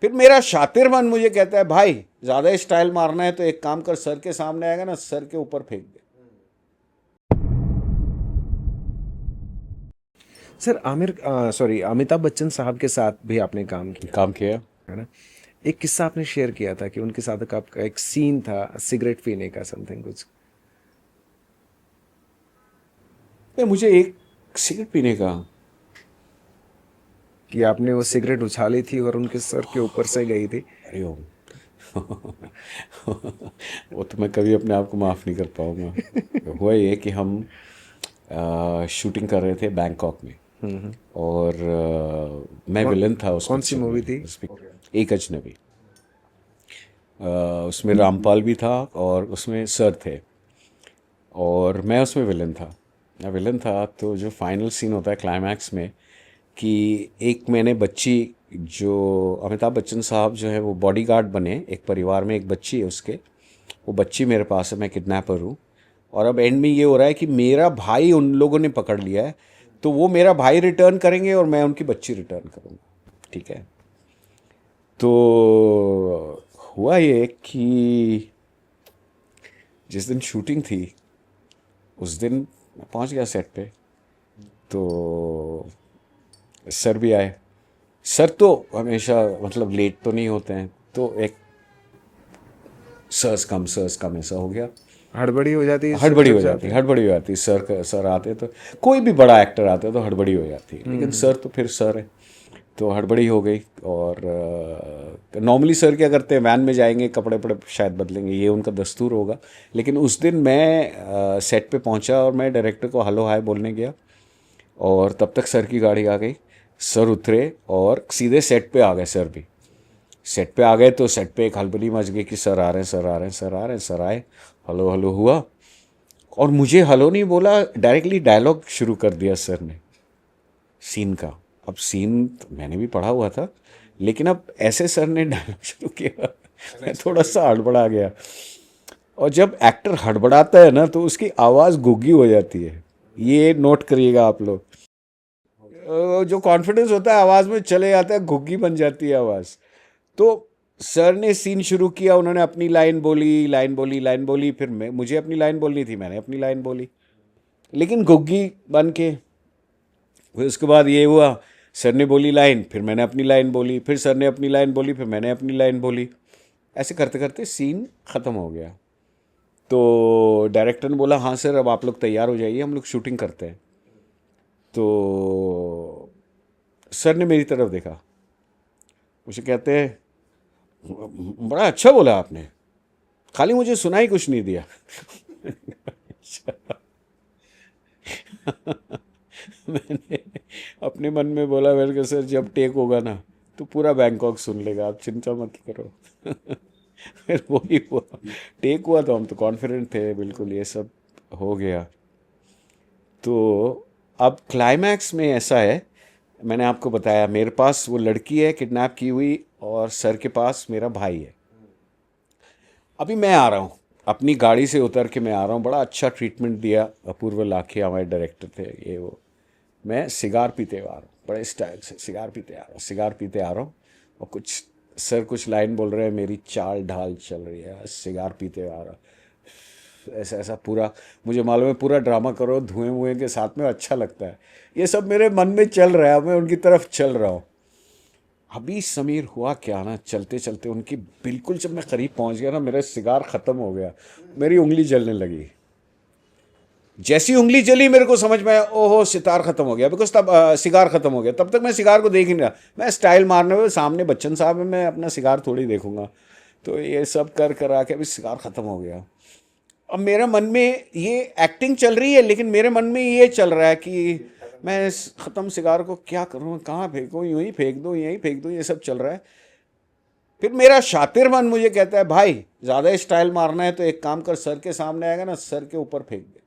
फिर मेरा शातिर मन मुझे कहता है भाई ज़्यादा स्टाइल मारना है तो एक काम कर, सर के सामने आएगा ना, सर के ऊपर फेंक दे। सर अमिताभ बच्चन साहब के साथ भी आपने काम किया काम किया। है ना। एक किस्सा आपने शेयर किया था कि उनके साथ आपका एक सीन था सिगरेट पीने का, समथिंग कुछ। मुझे एक सिगरेट पीने का। कि आपने वो सिगरेट उछाली थी और उनके सर के ऊपर से गई थी। अरे ओ वो तो मैं कभी अपने आप को माफ़ नहीं कर पाऊंगा। हुआ ये कि हम शूटिंग कर रहे थे बैंकॉक में, और मैं विलन था उस कौन सी पिक्चर मूवी में। थी? एक अजनबी। उसमें रामपाल भी था और उसमें सर थे, और मैं उसमें विलन था। मैं विलन था, तो जो फाइनल सीन होता है क्लाइमैक्स में कि एक मैंने बच्ची, जो अमिताभ बच्चन साहब जो है वो बॉडीगार्ड बने, एक परिवार में एक बच्ची है उसके, वो बच्ची मेरे पास है, मैं किडनैपर हूँ। और अब एंड में ये हो रहा है कि मेरा भाई उन लोगों ने पकड़ लिया है, तो वो मेरा भाई रिटर्न करेंगे और मैं उनकी बच्ची रिटर्न करूँगा। ठीक है। तो हुआ ये कि जिस दिन शूटिंग थी उस दिन मैं पहुंच गया सेट पे, तो सर भी आए। सर तो हमेशा मतलब लेट तो नहीं होते हैं, तो एक सर्स कम ऐसा हो गया। हड़बड़ी हो जाती है सर हड़बड़ी जब हो जाते जाती, हैं। हड़बड़ी हो जाती। सर आते तो, कोई भी बड़ा एक्टर आता है तो हड़बड़ी हो जाती है, लेकिन सर तो फिर सर है, तो हड़बड़ी हो गई। और नॉर्मली सर क्या करते हैं, वैन में जाएंगे, कपड़े वपड़े शायद बदलेंगे, ये उनका दस्तूर होगा। लेकिन उस दिन मैं सेट पे पहुंचा और मैं डायरेक्टर को हेलो हाय बोलने गया, और तब तक सर की गाड़ी आ गई। सर उतरे और सीधे सेट पे आ गए। सर भी सेट पे आ गए, तो सेट पे एक हलबली मच गई कि सर आ रहे हैं, सर आ रहे हैं, सर आ रहे हैं। सर आए, हेलो हेलो हुआ, और मुझे हेलो नहीं बोला, डायरेक्टली डायलॉग शुरू कर दिया सर ने सीन का। अब सीन तो मैंने भी पढ़ा हुआ था, लेकिन अब ऐसे सर ने डायलॉग शुरू किया, मैं थोड़ा सा हड़बड़ा गया। और जब एक्टर हड़बड़ाता है ना, तो उसकी आवाज़ गुग्गी हो जाती है, ये नोट करिएगा आप लोग। जो कॉन्फिडेंस होता है आवाज़ में चले जाता है, घुग्गी बन जाती है आवाज़। तो सर ने सीन शुरू किया, उन्होंने अपनी लाइन बोली, लाइन बोली, लाइन बोली, फिर मैं, मुझे अपनी लाइन बोलनी थी, मैंने अपनी लाइन बोली, लेकिन घुग्गी बन के। फिर उसके बाद ये हुआ, सर ने बोली लाइन, फिर मैंने अपनी लाइन बोली, फिर सर ने अपनी लाइन बोली, फिर मैंने अपनी लाइन बोली। ऐसे करते करते सीन ख़त्म हो गया। तो डायरेक्टर ने बोला हाँ सर, अब आप लोग तैयार हो जाइए, हम लोग शूटिंग करते हैं। तो सर ने मेरी तरफ देखा, मुझे कहते हैं बड़ा अच्छा बोला आपने, खाली मुझे सुना ही कुछ नहीं दिया। मैंने अपने मन में बोला, मैंने कहा सर जब टेक होगा ना तो पूरा बैंकॉक सुन लेगा, आप चिंता मत करो। फिर वही हुआ, टेक हुआ तो हम तो कॉन्फिडेंट थे बिल्कुल, ये सब हो गया। तो अब क्लाइमैक्स में ऐसा है, मैंने आपको बताया मेरे पास वो लड़की है किडनैप की हुई, और सर के पास मेरा भाई है। अभी मैं आ रहा हूँ, अपनी गाड़ी से उतर के मैं आ रहा हूँ, बड़ा अच्छा ट्रीटमेंट दिया अपूर्व लाखिया हमारे डायरेक्टर थे, ये वो। मैं सिगार पीते हुए आ रहा हूँ, बड़े स्टाइल से सिगार पीते आ रहा हूँ, सिगार पीते आ रहा हूँ, और कुछ सर कुछ लाइन बोल रहे हैं, मेरी चाल ढाल चल रही है, सिगार पीते हुए आ रहा हूँ। ऐसा ऐसा पूरा, मुझे मालूम है पूरा ड्रामा करो धुएं वुएं के साथ में, अच्छा लगता है। ये सब मेरे मन में चल रहा है, मैं उनकी तरफ चल रहा हूँ। अभी समीर हुआ क्या ना, चलते चलते उनकी बिल्कुल जब मैं करीब पहुंच गया ना, मेरा सिगार ख़त्म हो गया, मेरी उंगली जलने लगी। जैसी उंगली जली मेरे को समझ में आया, ओहो सितार खत्म हो गया, बिकॉज तब सिगार खत्म हो गया। तब तक मैं सिगार को देख ही नहीं रहा, मैं स्टाइल मारने में, सामने बच्चन साहब है, मैं अपना सिगार थोड़ी देखूंगा। तो ये सब कर कर आके अभी सिगार खत्म हो गया। अब मेरे मन में ये एक्टिंग चल रही है, लेकिन मेरे मन में ये चल रहा है कि मैं इस ख़त्म सिगार को क्या करूँ, कहाँ फेंकूँ, यूं ही फेंक दूँ, यहीं फेंक दूँ, ये सब चल रहा है। फिर मेरा शातिर मन मुझे कहता है भाई ज़्यादा स्टाइल मारना है तो एक काम कर, सर के सामने आएगा ना, सर के ऊपर फेंक दे।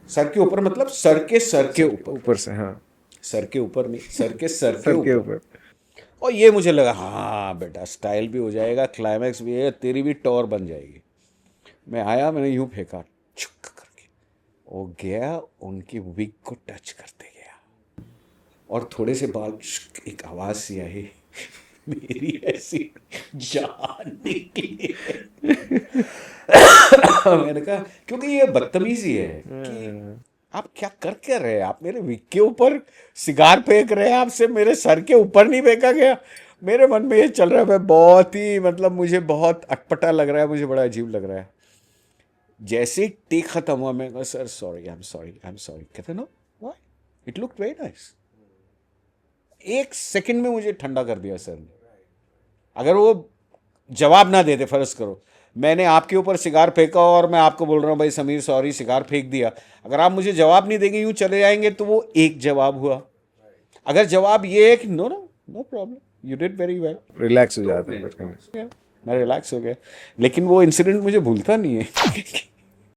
सर के ऊपर मतलब सर के ऊपर, ऊपर से, हाँ। सर के ऊपर नहीं, सर के सर के ऊपर। ऊपर। और ये मुझे लगा हाँ बेटा स्टाइल भी हो जाएगा, क्लाइमैक्स भी है, तेरी भी टॉर बन जाएगी। मैं आया, मैंने यूं फेंका छुक करके, वो गया उनकी विग को टच करते गया। और थोड़े से बाद एक आवाज़ सी आई, मेरी ऐसी जान निकली। मैंने कहा क्योंकि ये बदतमीजी है कि आप क्या रहे हैं, आप मेरे विक के ऊपर सिगार फेंक रहे हैं, आपसे मेरे सर के ऊपर नहीं फेंका गया। मेरे मन में ये चल रहा है, मैं बहुत ही मतलब मुझे बहुत अटपटा लग रहा है, मुझे बड़ा अजीब लग रहा है। जैसे ही टेक खत्म हुआ मैं कहा sir sorry, I am sorry. कहते no why, it look very nice. एक सेकंड में मुझे ठंडा कर दिया सर ने। अगर वो जवाब ना देते, फर्ज करो मैंने आपके ऊपर सिगार फेंका और मैं आपको बोल रहा हूँ भाई समीर सॉरी, सिगार फेंक दिया, अगर आप मुझे जवाब नहीं देंगे, यूं चले जाएंगे, तो वो एक जवाब हुआ। अगर जवाब ये है कि no no no problem, you did very well, relax हो जाते हैं। मैं रिलैक्स हो गया। लेकिन वो इंसिडेंट मुझे भूलता नहीं है।